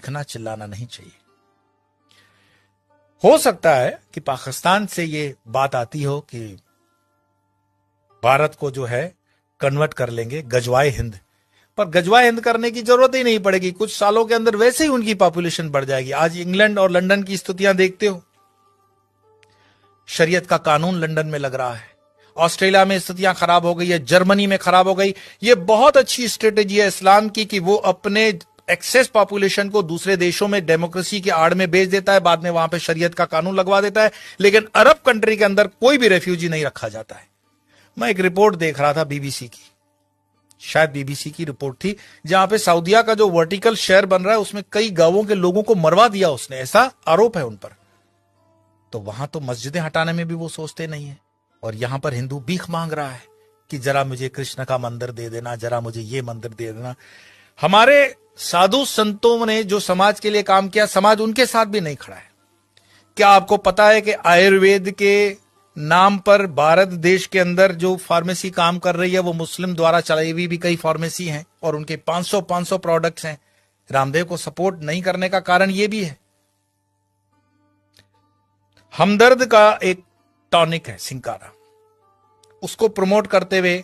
चीखना चिल्लाना नहीं चाहिए। हो सकता है कि पाकिस्तान से ये बात आती हो कि भारत को जो है कन्वर्ट कर लेंगे गजवाए हिंद, पर गजवाए हिंद करने की जरूरत ही नहीं पड़ेगी। कुछ सालों के अंदर वैसे ही उनकी पॉपुलेशन बढ़ जाएगी। आज इंग्लैंड और लंदन की स्थितियां देखते हो, शरीयत का कानून लंदन में लग रहा है, ऑस्ट्रेलिया में स्थितियां खराब हो गई है, जर्मनी में खराब हो गई। ये बहुत अच्छी स्ट्रेटेजी है इस्लाम की कि वो अपने एक्सेस पॉपुलेशन को दूसरे देशों में डेमोक्रेसी की आड़ में भेज देता है, बाद में वहां पे शरीयत का कानून लगवा देता है, लेकिन अरब कंट्री के अंदर कोई भी रेफ्यूजी नहीं रखा जाता है। मैं एक रिपोर्ट देख रहा था बीबीसी की, शायद बीबीसी की रिपोर्ट थी, जहां पे सऊदीया का जो वर्टिकल शहर बन रहा है उसमें कई गांवों के लोगों को मरवा दिया उसने, ऐसा आरोप है उन पर। तो वहां तो मस्जिदें हटाने में भी वो सोचते नहीं है, और यहां पर हिंदू भीख मांग रहा है कि जरा मुझे कृष्ण का मंदिर दे देना, जरा मुझे ये मंदिर दे देना। हमारे साधु संतों ने जो समाज के लिए काम किया, समाज उनके साथ भी नहीं खड़ा है। क्या आपको पता है कि आयुर्वेद के नाम पर भारत देश के अंदर जो फार्मेसी काम कर रही है वो मुस्लिम द्वारा चलाई हुई भी कई फार्मेसी हैं, और उनके 500 प्रोडक्ट्स हैं। रामदेव को सपोर्ट नहीं करने का कारण यह भी है। हमदर्द का एक टॉनिक है सिंकारा, उसको प्रमोट करते हुए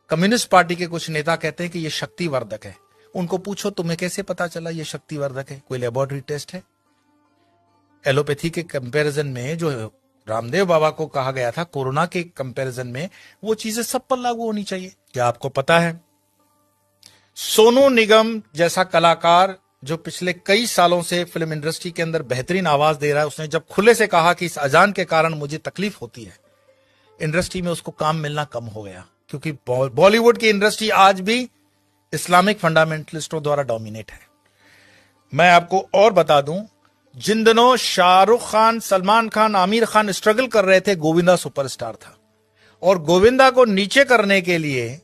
कम्युनिस्ट पार्टी के कुछ नेता कहते हैं कि यह शक्तिवर्धक है। उनको पूछो तुम्हें कैसे पता चला यह शक्तिवर्धक है, कोई लेबोरेटरी टेस्ट है? एलोपैथी के कंपैरिजन में जो रामदेव बाबा को कहा गया था कोरोना के कंपैरिजन में, वो चीजें सब पर लागू होनी चाहिए। क्या आपको पता है सोनू निगम जैसा कलाकार जो पिछले कई सालों से फिल्म इंडस्ट्री के अंदर बेहतरीन आवाज दे रहा है, उसने जब खुले से कहा कि इस अजान के कारण मुझे तकलीफ होती है, इंडस्ट्री में उसको काम मिलना कम हो गया, क्योंकि बॉलीवुड की इंडस्ट्री आज भी इस्लामिक फंडामेंटलिस्टों द्वारा डोमिनेट है। मैं आपको और बता दूं, जिन दिनों शाहरुख खान, सलमान खान, आमिर खान स्ट्रगल कर रहे थे, गोविंदा सुपरस्टार था, और गोविंदा को नीचे करने के लिए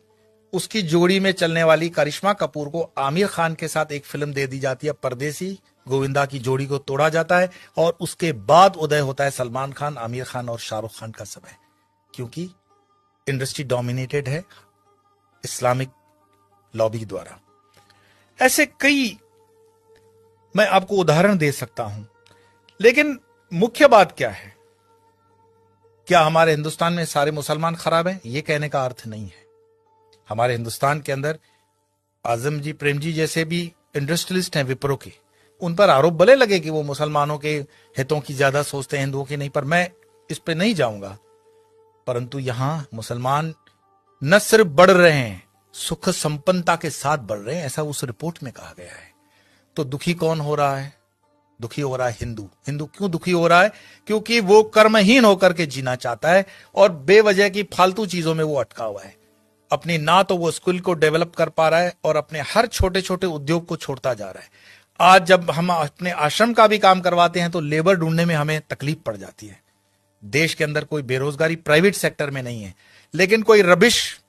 उसकी जोड़ी में चलने वाली करिश्मा कपूर को आमिर खान के साथ एक फिल्म दे दी जाती है परदेसी। गोविंदा की जोड़ी को तोड़ा जाता है और उसके बाद उदय होता है सलमान खान, आमिर खान और शाहरुख खान का समय, क्योंकि इंडस्ट्री डोमिनेटेड है इस्लामिक लॉबी द्वारा। ऐसे कई मैं आपको उदाहरण दे सकता हूं, लेकिन मुख्य बात क्या है? क्या हमारे हिंदुस्तान में सारे मुसलमान खराब हैं? यह कहने का अर्थ नहीं है। हमारे हिंदुस्तान के अंदर आजम जी, प्रेम जी जैसे भी इंडस्ट्रियलिस्ट हैं विप्रो के, उन पर आरोप भले लगे कि वो मुसलमानों के हितों की ज्यादा सोचते हैं, हिंदुओं की नहीं, पर मैं इस पे नहीं जाऊंगा। परंतु यहां मुसलमान न सिर्फ बढ़ रहे हैं, सुख संपन्नता के साथ बढ़ रहे हैं, ऐसा उस रिपोर्ट में कहा गया है। तो दुखी कौन हो रहा है? दुखी हो रहा है हिंदू। हिंदू क्यों दुखी हो रहा है? क्योंकि वो कर्महीन होकर के जीना चाहता है और बेवजह की फालतू चीजों में वो अटका हुआ है। अपनी ना तो वो स्किल को डेवलप कर पा रहा है और अपने हर छोटे छोटे उद्योग को छोड़ता जा रहा है। आज जब हम अपने आश्रम का भी काम करवाते हैं तो लेबर ढूंढने में हमें तकलीफ पड़ जाती है। देश के अंदर कोई बेरोजगारी प्राइवेट सेक्टर में नहीं है, लेकिन कोई रबिश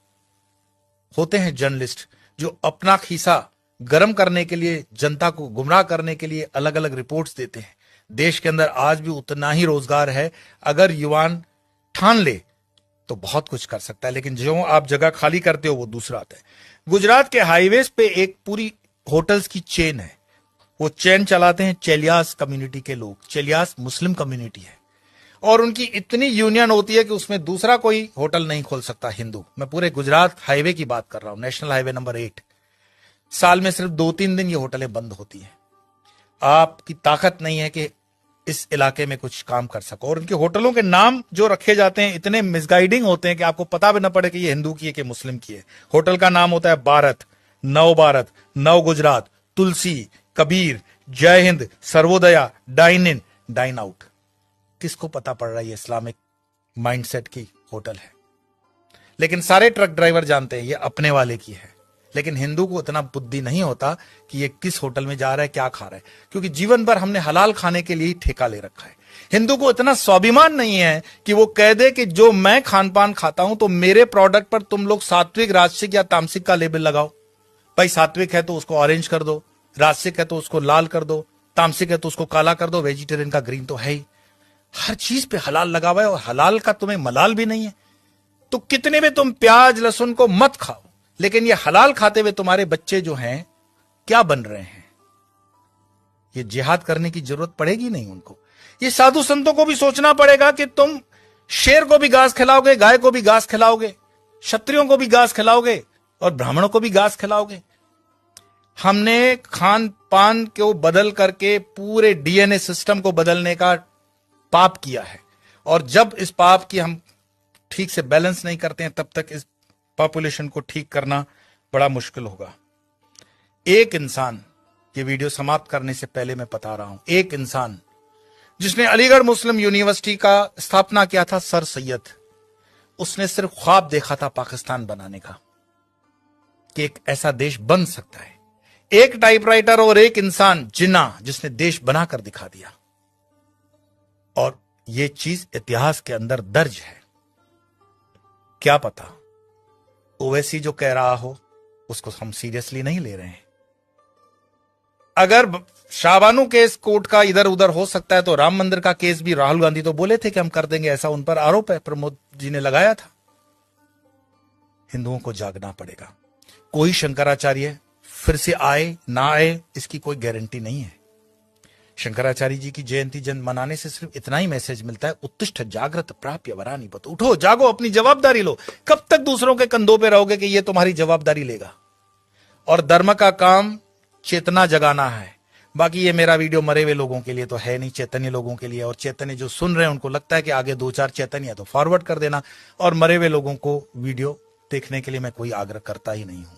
होते हैं जर्नलिस्ट जो अपना खीसा गर्म करने के लिए, जनता को गुमराह करने के लिए अलग अलग रिपोर्ट्स देते हैं। देश के अंदर आज भी उतना ही रोजगार है, अगर युवान ठान ले तो बहुत कुछ कर सकता है, लेकिन जो आप जगह खाली करते हो वो दूसरा आता है। गुजरात के हाईवेज पे एक पूरी होटल्स की चेन है, वो चेन चलाते हैं चेलियास कम्युनिटी के लोग। चेलियास मुस्लिम कम्युनिटी है और उनकी इतनी यूनियन होती है कि उसमें दूसरा कोई होटल नहीं खोल सकता हिंदू। मैं पूरे गुजरात हाईवे की बात कर रहा हूं, नेशनल हाईवे नंबर 8। साल में सिर्फ 2-3 दिन ये होटलें बंद होती हैं। आपकी ताकत नहीं है कि इस इलाके में कुछ काम कर सको, और उनके होटलों के नाम जो रखे जाते हैं इतने मिसगाइडिंग होते हैं कि आपको पता भी ना पड़े कि ये हिंदू की है कि मुस्लिम की है। होटल का नाम होता है भारत, नव Gujarat, Tulsi, Kabir, Jai Hind, Sarvodaya, dine in, dine out. किसको पता पड़ रहा है ये इस्लामिक माइंडसेट की होटल है? लेकिन सारे ट्रक ड्राइवर जानते हैं ये अपने वाले की है। लेकिन हिंदू को इतना बुद्धि नहीं होता कि ये किस होटल में जा रहा है, क्या खा रहा है, क्योंकि जीवन भर हमने हलाल खाने के लिए ही ठेका ले रखा है। हिंदू को इतना स्वाभिमान नहीं है कि वो कह दे कि जो मैं खान पान खाता हूं तो मेरे प्रोडक्ट पर तुम लोग सात्विक, राजसिक या तामसिक का लेबल लगाओ। भाई सात्विक है तो उसको ऑरेंज कर दो, राजसिक है तो उसको लाल कर दो, तामसिक है तो उसको काला कर दो, वेजिटेरियन का ग्रीन तो है ही। हर चीज पे हलाल लगा हुआ है और हलाल का तुम्हें मलाल भी नहीं है। तो कितने में तुम प्याज लहसुन को मत खाओ, लेकिन ये हलाल खाते हुए तुम्हारे बच्चे जो हैं क्या बन रहे हैं? ये जिहाद करने की जरूरत पड़ेगी नहीं उनको। ये साधु संतों को भी सोचना पड़ेगा कि तुम शेर को भी घास खिलाओगे, गाय को भी घास खिलाओगे, क्षत्रियों को भी घास खिलाओगे और ब्राह्मणों को भी घास खिलाओगे। हमने खान पान को बदल करके पूरे डीएनए सिस्टम को बदलने का पाप किया है, और जब इस पाप की हम ठीक से बैलेंस नहीं करते हैं तब तक इस पॉपुलेशन को ठीक करना बड़ा मुश्किल होगा। एक इंसान, ये वीडियो समाप्त करने से पहले मैं बता रहा हूं, एक इंसान जिसने अलीगढ़ मुस्लिम यूनिवर्सिटी का स्थापना किया था, सर सैयद, उसने सिर्फ ख्वाब देखा था पाकिस्तान बनाने का, कि एक ऐसा देश बन सकता है। एक टाइपराइटर और एक इंसान जिन्ना, जिसने देश बनाकर दिखा दिया, और यह चीज इतिहास के अंदर दर्ज है। क्या पता ओवैसी जो कह रहा हो उसको हम सीरियसली नहीं ले रहे हैं। अगर शाहबानू केस कोर्ट का इधर उधर हो सकता है तो राम मंदिर का केस भी राहुल गांधी तो बोले थे कि हम कर देंगे, ऐसा उन पर आरोप है, प्रमोद जी ने लगाया था। हिंदुओं को जागना पड़ेगा। कोई शंकराचार्य फिर से आए ना आए इसकी कोई गारंटी नहीं है। शंकराचार्य जी की जयंती जन मनाने से सिर्फ इतना ही मैसेज मिलता है, उत्तिष्ठ जागृत प्राप्य वरानी बतो, उठो जागो, अपनी जवाबदारी लो। कब तक दूसरों के कंधों पे रहोगे कि ये तुम्हारी जवाबदारी लेगा? और धर्म का काम चेतना जगाना है। बाकी ये मेरा वीडियो मरे हुए लोगों के लिए तो है नहीं, चैतन्य लोगों के लिए। और चैतन्य जो सुन रहे हैं उनको लगता है कि आगे 2-4 चैतन्य है तो फॉरवर्ड कर देना, और मरे हुए लोगों को वीडियो देखने के लिए मैं कोई आग्रह करता ही नहीं हूं।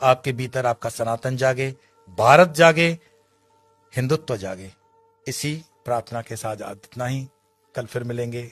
आपके भीतर आपका सनातन जागे, भारत जागे, हिंदुत्व जागे। इसी प्रार्थना के साथ आज इतना ही। कल फिर मिलेंगे।